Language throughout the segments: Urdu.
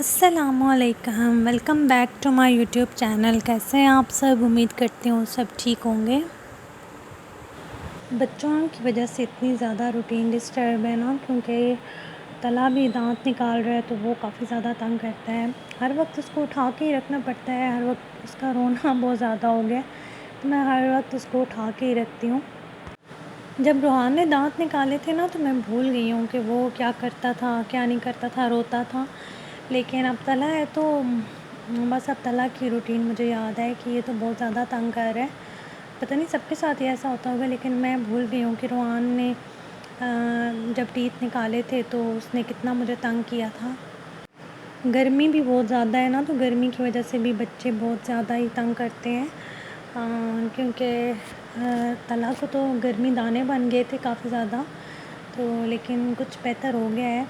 السلام علیکم، welcome back to my YouTube channel. کیسے ہیں آپ سب؟ امید کرتی ہوں سب ٹھیک ہوں گے۔ بچوں کی وجہ سے اتنی زیادہ روٹین ڈسٹرب ہے نا، کیونکہ تلا بھی دانت نکال رہا ہے تو وہ کافی زیادہ تنگ کرتا ہے۔ ہر وقت اس کو اٹھا کے ہی رکھنا پڑتا ہے، ہر وقت اس کا رونا بہت زیادہ ہو گیا تو میں ہر وقت اس کو اٹھا کے ہی رکھتی ہوں۔ جب روحان نے دانت نکالے تھے نا تو میں بھول گئی ہوں کہ وہ کیا کرتا تھا کیا نہیں کرتا تھا، روتا تھا، لیکن اب تلا ہے تو بس اب تلا کی روٹین مجھے یاد ہے کہ یہ تو بہت زیادہ تنگ کر رہا ہے۔ پتہ نہیں سب کے ساتھ ہی ایسا ہوتا ہوگا، لیکن میں بھول گئی ہوں کہ روحان نے جب ٹیتھ نکالے تھے تو اس نے کتنا مجھے تنگ کیا تھا۔ گرمی بھی بہت زیادہ ہے نا، تو گرمی کی وجہ سے بھی بچے بہت زیادہ ہی تنگ کرتے ہیں، کیونکہ تلا کو تو گرمی دانے بن گئے تھے کافی زیادہ، تو لیکن کچھ بہتر ہو گیا ہے۔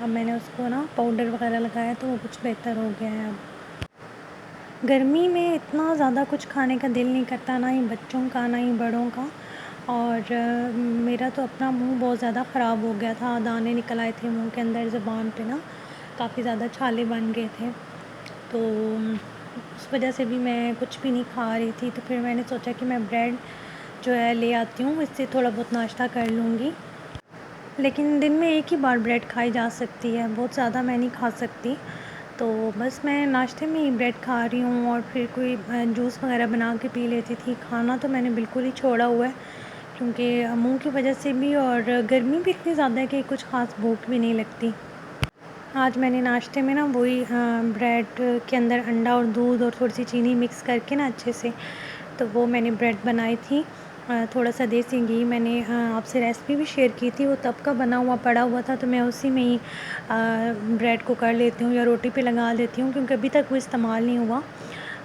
اب میں نے اس کو نا پاؤڈر وغیرہ لگایا تو وہ کچھ بہتر ہو گیا ہے۔ اب گرمی میں اتنا زیادہ کچھ کھانے کا دل نہیں کرتا، نہ ہی بچوں کا نہ ہی بڑوں کا، اور میرا تو اپنا منہ بہت زیادہ خراب ہو گیا تھا، دانے نکل آئے تھے منہ کے اندر، زبان پہ نا کافی زیادہ چھالے بن گئے تھے، تو اس وجہ سے بھی میں کچھ بھی نہیں کھا رہی تھی۔ تو پھر میں نے سوچا کہ میں بریڈ جو ہے لے آتی ہوں، اس سے تھوڑا بہت ناشتہ کر لوں گی، لیکن دن میں ایک ہی بار بریڈ کھائی جا سکتی ہے، بہت زیادہ میں نہیں کھا سکتی، تو بس میں ناشتے میں ہی بریڈ کھا رہی ہوں، اور پھر کوئی جوس وغیرہ بنا کے پی لیتی تھی۔ کھانا تو میں نے بالکل ہی چھوڑا ہوا ہے، کیونکہ منہ کی وجہ سے بھی، اور گرمی بھی اتنی زیادہ ہے کہ کچھ خاص بھوک بھی نہیں لگتی۔ آج میں نے ناشتے میں نا وہی بریڈ کے اندر انڈا اور دودھ اور تھوڑی سی چینی مکس کر کے نا اچھے سے، تو وہ میں نے بریڈ بنائی تھی۔ تھوڑا سا دیسی گھی میں نے آپ سے ریسپی بھی شیئر کی تھی، وہ تب کا بنا ہوا پڑا ہوا تھا، تو میں اسی میں ہی بریڈ کو کر لیتی ہوں یا روٹی پہ لگا دیتی ہوں، کیونکہ ابھی تک وہ استعمال نہیں ہوا۔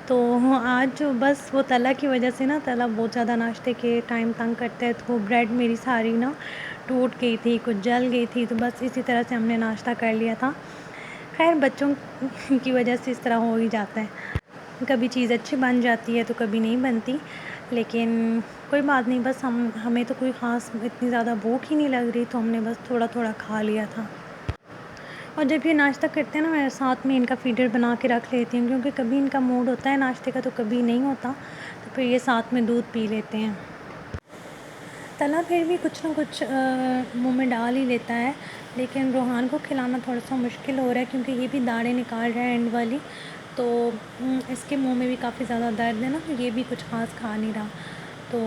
تو آج بس وہ تلا کی وجہ سے نا، تلا بہت زیادہ ناشتے کے ٹائم تنگ کرتا ہے، تو وہ بریڈ میری ساری نا ٹوٹ گئی تھی، کچھ جل گئی تھی، تو بس اسی طرح سے ہم نے ناشتہ کر لیا تھا۔ خیر بچوں کی وجہ سے اس طرح ہو ہی جاتا ہے، کبھی چیز اچھی بن جاتی ہے تو کبھی نہیں بنتی، لیکن کوئی بات نہیں، بس ہمیں تو کوئی خاص اتنی زیادہ بھوک ہی نہیں لگ رہی، تو ہم نے بس تھوڑا تھوڑا کھا لیا تھا۔ اور جب یہ ناشتہ کرتے ہیں نا، میں ساتھ میں ان کا فیڈر بنا کے رکھ لیتی ہوں، کیونکہ کبھی ان کا موڈ ہوتا ہے ناشتے کا تو کبھی نہیں ہوتا، تو پھر یہ ساتھ میں دودھ پی لیتے ہیں۔ تلا پھر بھی کچھ نہ کچھ منہ میں ڈال ہی لیتا ہے، لیکن روحان کو کھلانا تھوڑا سا مشکل ہو رہا ہے، کیونکہ یہ بھی داڑیں نکال رہا ہے اینڈ والی، تو اس کے منہ میں بھی کافی زیادہ درد ہے نا، تو یہ بھی کچھ خاص کھا نہیں رہا، تو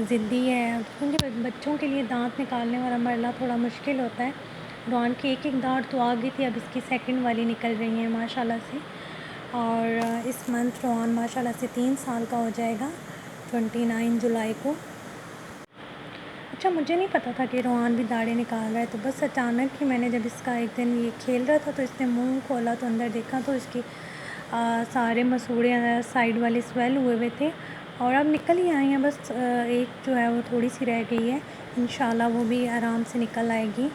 ضدی ہے، کیونکہ بچوں کے لیے دانت نکالنے والا مرحلہ تھوڑا مشکل ہوتا ہے۔ روحان کی ایک ایک دانت تو آ گئی تھی، اب اس کی سیکنڈ والی نکل رہی ہیں ماشاءاللہ سے، اور اس منتھ روحان ماشاءاللہ سے 3 سال کا ہو جائے گا 29 جولائی کو۔ اچھا مجھے نہیں پتا تھا کہ روحان بھی داڑیں نکال رہا ہے، تو بس اچانک ہی میں نے جب اس کا ایک دن یہ کھیل رہا تھا تو اس نے منہ کھولا تو اندر دیکھا تو اس کی سارے مسوڑے سائڈ والے سویل ہوئے ہوئے تھے، اور اب نکل ہی آئی ہیں، بس ایک جو ہے وہ تھوڑی سی رہ گئی ہے، انشاءاللہ وہ بھی آرام سے نکل آئے گی۔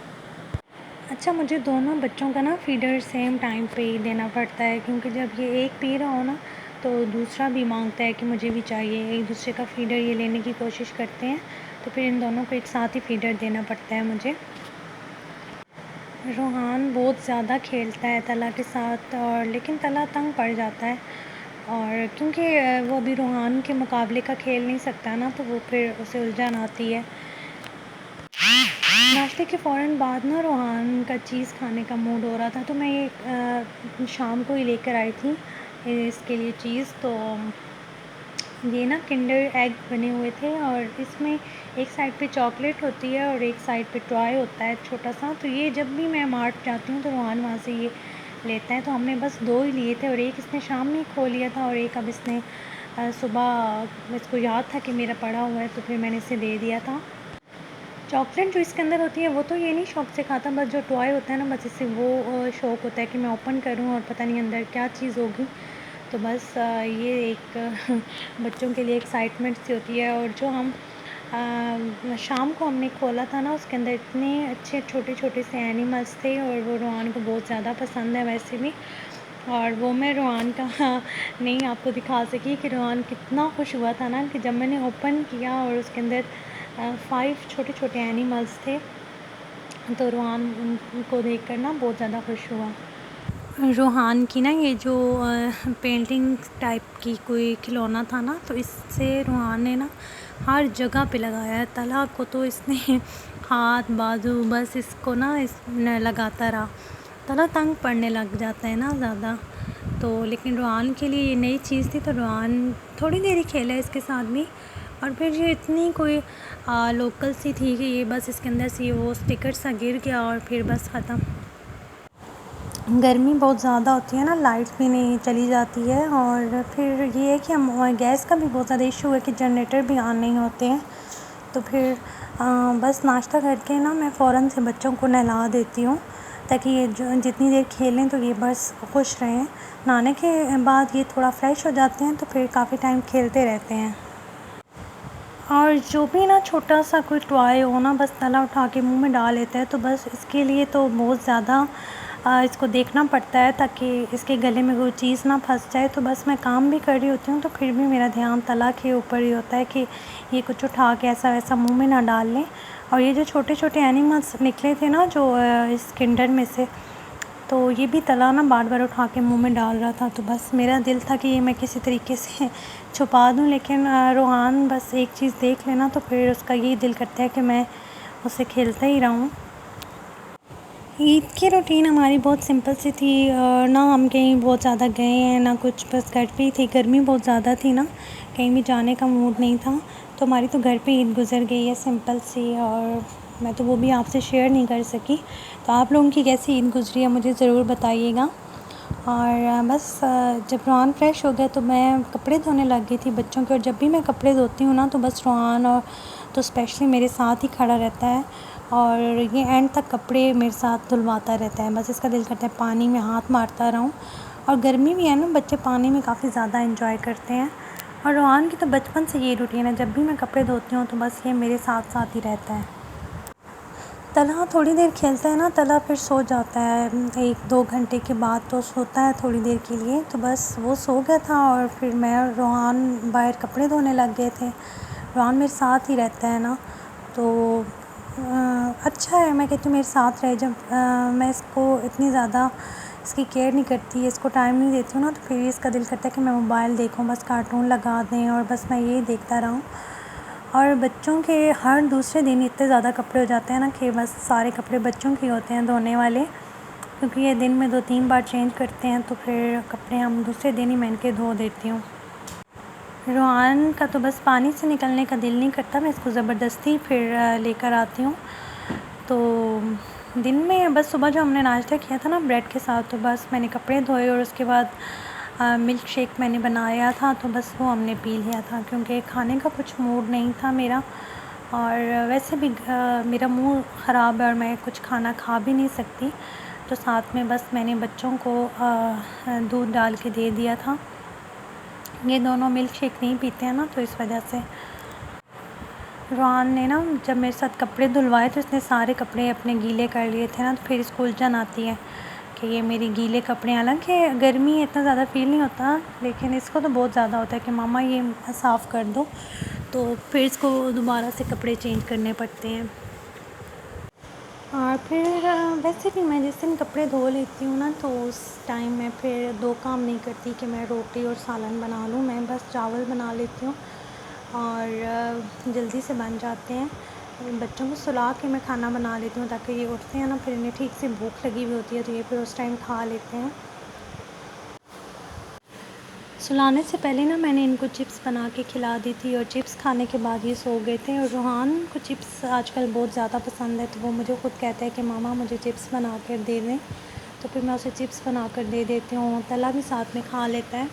اچھا مجھے دونوں بچوں کا نا فیڈر سیم ٹائم پہ ہی دینا پڑتا ہے، کیونکہ جب یہ ایک پی رہا ہو نا تو دوسرا بھی مانگتا ہے کہ مجھے بھی چاہیے، ایک دوسرے کا فیڈر یہ لینے کی کوشش کرتے ہیں، تو پھر ان دونوں کو ایک ساتھ ہی فیڈر دینا پڑتا ہے مجھے۔ روحان بہت زیادہ کھیلتا ہے تلا کے ساتھ، اور لیکن تلا تنگ پڑ جاتا ہے، اور کیونکہ وہ ابھی روحان کے مقابلے کا کھیل نہیں سکتا نا، تو وہ پھر اسے الجھن آتی ہے۔ ناشتے کے فوراً بعد نا روحان کا چیز کھانے کا موڈ ہو رہا تھا، تو میں یہ شام کو ہی لے کر آئی تھی اس کے لیے چیز، تو یہ نا کنڈر ایگ بنے ہوئے تھے، اور اس میں ایک سائڈ پہ چاکلیٹ ہوتی ہے اور ایک سائڈ پہ ٹوائے ہوتا ہے چھوٹا سا، تو یہ جب بھی میں مارٹ جاتی ہوں تو روحان وہاں سے یہ لیتا ہے، تو ہم نے بس 2 ہی لیے تھے، اور ایک اس نے شام میں ہی کھو لیا تھا، اور ایک اب اس نے صبح اس کو یاد تھا کہ میرا پڑا ہوا ہے، تو پھر میں نے اسے دے دیا تھا۔ چاکلیٹ جو اس کے اندر ہوتی ہے وہ تو یہ نہیں شوق سے کھاتا، بس جو ٹوائے ہوتا ہے نا بس اس سے وہ شوق ہوتا ہے کہ میں اوپن کروں اور پتہ نہیں اندر کیا چیز ہوگی، تو بس یہ ایک بچوں کے لیے ایکسائٹمنٹ سی ہوتی ہے۔ اور جو ہم شام کو ہم نے کھولا تھا نا، اس کے اندر اتنے اچھے چھوٹے چھوٹے سے اینیملس تھے، اور وہ روحان کو بہت زیادہ پسند ہے ویسے بھی، اور وہ میں روحان کا نہیں آپ کو دکھا سکی کہ روحان کتنا خوش ہوا تھا نا، کہ جب میں نے اوپن کیا اور اس کے اندر 5 چھوٹے چھوٹے اینیملس تھے، تو روحان ان کو دیکھ کر نا بہت زیادہ خوش ہوا۔ روحان کی نا یہ جو پینٹنگ ٹائپ کی کوئی کھلونا تھا نا، تو اس سے روحان نے نا ہر جگہ پہ لگایا ہے. طلحہ کو تو اس نے ہاتھ بازو بس اس کو نا لگاتا رہا. طلحہ تنگ پڑنے لگ جاتا ہے نا زیادہ، تو لیکن روحان کے لیے یہ نئی چیز تھی، تو روحان تھوڑی دیر ہی کھیلا اس کے ساتھ بھی. اور پھر یہ اتنی کوئی لوکل سی تھی کہ یہ بس اس کے اندر سے وہ اسٹیکر سا گر گیا اور پھر بس ختم. گرمی بہت زیادہ ہوتی ہے نا، لائٹ بھی نہیں چلی جاتی ہے، اور پھر یہ ہے کہ ہم گیس کا بھی بہت زیادہ ایشو ہے کہ جنریٹر بھی آن نہیں ہوتے ہیں. تو پھر بس ناشتہ کر کے نا میں فوراً سے بچوں کو نہلا دیتی ہوں، تاکہ یہ جتنی دیر کھیلیں تو یہ بس خوش رہیں. نہانے کے بعد یہ تھوڑا فریش ہو جاتے ہیں تو پھر کافی ٹائم کھیلتے رہتے ہیں. اور جو بھی نا چھوٹا سا کوئی ٹوائے ہو نا، بس طلحہ اٹھا کے منہ میں ڈال لیتا ہے. تو بس اس کے لیے تو بہت زیادہ اس کو دیکھنا پڑتا ہے تاکہ اس کے گلے میں کوئی چیز نہ پھنس جائے. تو بس میں کام بھی کر رہی ہوتی ہوں تو پھر بھی میرا دھیان طلحہ کے اوپر ہی ہوتا ہے کہ یہ کچھ اٹھا کے ایسا ویسا منہ میں نہ ڈال لیں. اور یہ جو چھوٹے چھوٹے اینیملس نکلے تھے نا جو اس کنڈر میں سے، تو یہ بھی طلحہ نا بار بار اٹھا کے منہ میں ڈال رہا تھا. تو بس میرا دل تھا کہ یہ میں کسی طریقے سے چھپا دوں، لیکن روحان بس ایک چیز دیکھ لینا تو پھر اس کا یہی دل کرتا ہے کہ میں اسے کھیلتا ہی رہوں. عید کی روٹین ہماری بہت سمپل سی تھی، نہ ہم کہیں بہت زیادہ گئے ہیں نہ کچھ، بس گھر پہ ہی تھی. گرمی بہت زیادہ تھی نا، کہیں بھی جانے کا موڈ نہیں تھا، تو ہماری تو گھر پہ عید گزر گئی ہے سمپل سی، اور میں تو وہ بھی آپ سے شیئر نہیں کر سکی. تو آپ لوگوں کی کیسی عید گزری ہے مجھے ضرور بتائیے گا. اور بس جب روحان فریش ہو گیا تو میں کپڑے دھونے لگ گئی تھی بچوں کے. اور جب بھی میں کپڑے دھوتی ہوں نا تو بس روحان اور تو اسپیشلی میرے ساتھ ہی کھڑا رہتا ہے، اور یہ اینڈ تک کپڑے میرے ساتھ دھلواتا رہتا ہے. بس اس کا دل کرتا ہے پانی میں ہاتھ مارتا رہوں. اور گرمی بھی ہے نا، بچے پانی میں کافی زیادہ انجوائے کرتے ہیں. اور روحان کی تو بچپن سے یہ روٹین ہے، جب بھی میں کپڑے دھوتی ہوں تو بس یہ میرے ساتھ ساتھ ہی رہتا ہے. طلحہ تھوڑی دیر کھیلتا ہے نا، طلحہ پھر سو جاتا ہے 1-2 گھنٹے کے بعد، تو سوتا ہے تھوڑی دیر کے لیے. تو بس وہ سو گیا تھا اور پھر میں اور روحان باہر کپڑے دھونے لگ گئے تھے. روحان میرے ساتھ ہی رہتا ہے نا، تو اچھا ہے. میں کہتی ہوں میرے ساتھ رہے. جب میں اس کو اتنی زیادہ اس کی کیئر نہیں کرتی، اس کو ٹائم نہیں دیتی ہوں نا، تو پھر اس کا دل کرتا ہے کہ میں موبائل دیکھوں، بس کارٹون لگا دیں اور بس میں یہی دیکھتا رہوں. اور بچوں کے ہر دوسرے دن اتنے زیادہ کپڑے ہو جاتے ہیں نا کہ بس سارے کپڑے بچوں کے ہوتے ہیں دھونے والے، کیونکہ یہ دن میں 2-3 بار چینج کرتے ہیں. تو پھر کپڑے ہم دوسرے دن ہی میں ان کے دھو دیتی ہوں. روحان کا تو بس پانی سے نکلنے کا دل نہیں کرتا، میں اس کو زبردستی پھر لے کر آتی ہوں. تو دن میں بس صبح جو ہم نے ناشتہ کیا تھا نا بریڈ کے ساتھ، تو بس میں نے کپڑے دھوئے اور اس کے بعد ملک شیک میں نے بنایا تھا، تو بس وہ ہم نے پی لیا تھا، کیونکہ کھانے کا کچھ موڈ نہیں تھا میرا. اور ویسے بھی میرا منہ خراب ہے اور میں کچھ کھانا کھا بھی نہیں سکتی. تو ساتھ میں بس میں نے بچوں کو دودھ ڈال کے دے دیا تھا. یہ دونوں ملک شیک نہیں پیتے ہیں نا، تو اس وجہ سے. روحان نے نا جب میرے ساتھ کپڑے دھلوائے تو اس نے سارے کپڑے اپنے گیلے کر لیے تھے نا، تو پھر اس کو الجھن آتی ہے کہ یہ میری گیلے کپڑے. حالانکہ گرمی اتنا زیادہ فیل نہیں ہوتا، لیکن اس کو تو بہت زیادہ ہوتا ہے کہ ماما یہ صاف کر دو، تو پھر اس کو دوبارہ سے کپڑے چینج کرنے پڑتے ہیں. اور پھر ویسے بھی میں جس دن کپڑے دھو لیتی ہوں نا، تو اس ٹائم میں پھر 2 کام نہیں کرتی کہ میں روٹی اور سالن بنا لوں. میں بس چاول بنا لیتی ہوں اور جلدی سے بن جاتے ہیں. بچوں کو سلا کے میں کھانا بنا لیتی ہوں تاکہ یہ اٹھتے ہیں نا، پھر انہیں ٹھیک سے بھوک لگی ہوئی ہوتی ہے تو یہ پھر اس ٹائم کھا لیتے ہیں. سلانے سے پہلے نا میں نے ان کو چپس بنا کے کھلا دی تھی، اور چپس کھانے کے بعد یہ سو گئے تھے. اور روحان کو چپس آج کل بہت زیادہ پسند ہے، تو وہ مجھے خود کہتا ہے کہ ماما مجھے چپس بنا کر دے دیں. تو پھر میں اسے چپس بنا کر دے دیتی ہوں. طلحہ بھی ساتھ میں کھا لیتا ہے.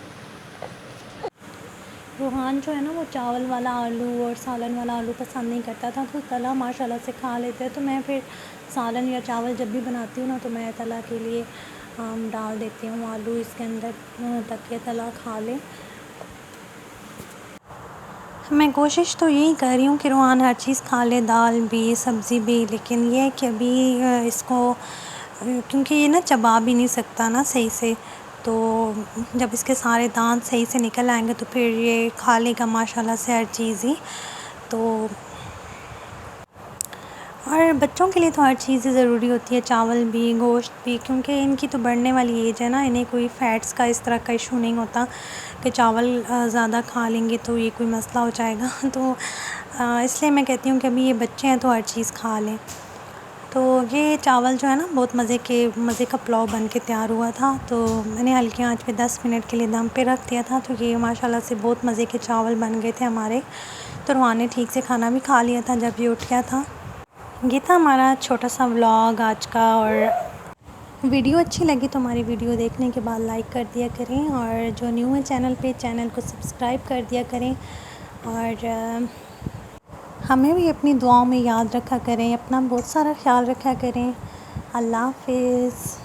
روحان جو ہے نا وہ چاول والا آلو اور سالن والا آلو پسند نہیں کرتا تھا، تو طلحہ ماشاء اللہ سے کھا لیتا ہے. تو میں پھر سالن یا چاول جب بھی بناتی ہوں نا، تو میں طلحہ کے لیے ڈال دیتی ہوں آلو اس کے اندر تاکہ طلحہ کھا لے. میں کوشش تو یہی کر رہی ہوں کہ روحان ہر چیز کھا لے، دال بھی سبزی بھی، لیکن یہ ہے کہ ابھی اس کو کیونکہ یہ نا چبا بھی نہیں سکتا نا صحیح سے، تو جب اس کے سارے دانت صحیح سے نکل آئیں گے تو پھر یہ کھا لے گا ماشاء اللہ سے ہر چیز ہی. تو اور بچوں کے لیے تو ہر چیز ضروری ہوتی ہے، چاول بھی، گوشت بھی، کیونکہ ان کی تو بڑھنے والی ایج ہے نا، انہیں کوئی فیٹس کا اس طرح کا ایشو نہیں ہوتا کہ چاول زیادہ کھا لیں گے تو یہ کوئی مسئلہ ہو جائے گا تو اس لیے میں کہتی ہوں کہ ابھی یہ بچے ہیں تو ہر چیز کھا لیں۔ تو یہ چاول جو ہے نا بہت مزے کا پلاؤ بن کے تیار ہوا تھا، تو میں نے ہلکی آنچ پہ 10 منٹ کے لیے دم پہ رکھ دیا تھا، تو یہ ماشاءاللہ سے بہت مزے کے چاول بن گئے تھے ہمارے۔ تو روحان نے ٹھیک سے کھانا بھی کھا لیا تھا جب یہ اٹھ گیا تھا۔ یہ تھا ہمارا چھوٹا سا ولاگ آج کا، اور ویڈیو اچھی لگی تو ہماری ویڈیو دیکھنے کے بعد لائک کر دیا کریں، اور جو نیو ہے چینل پہ چینل کو سبسکرائب کر دیا کریں، اور ہمیں بھی اپنی دعاؤں میں یاد رکھا کریں، اپنا بہت سارا خیال رکھا کریں۔ اللہ حافظ۔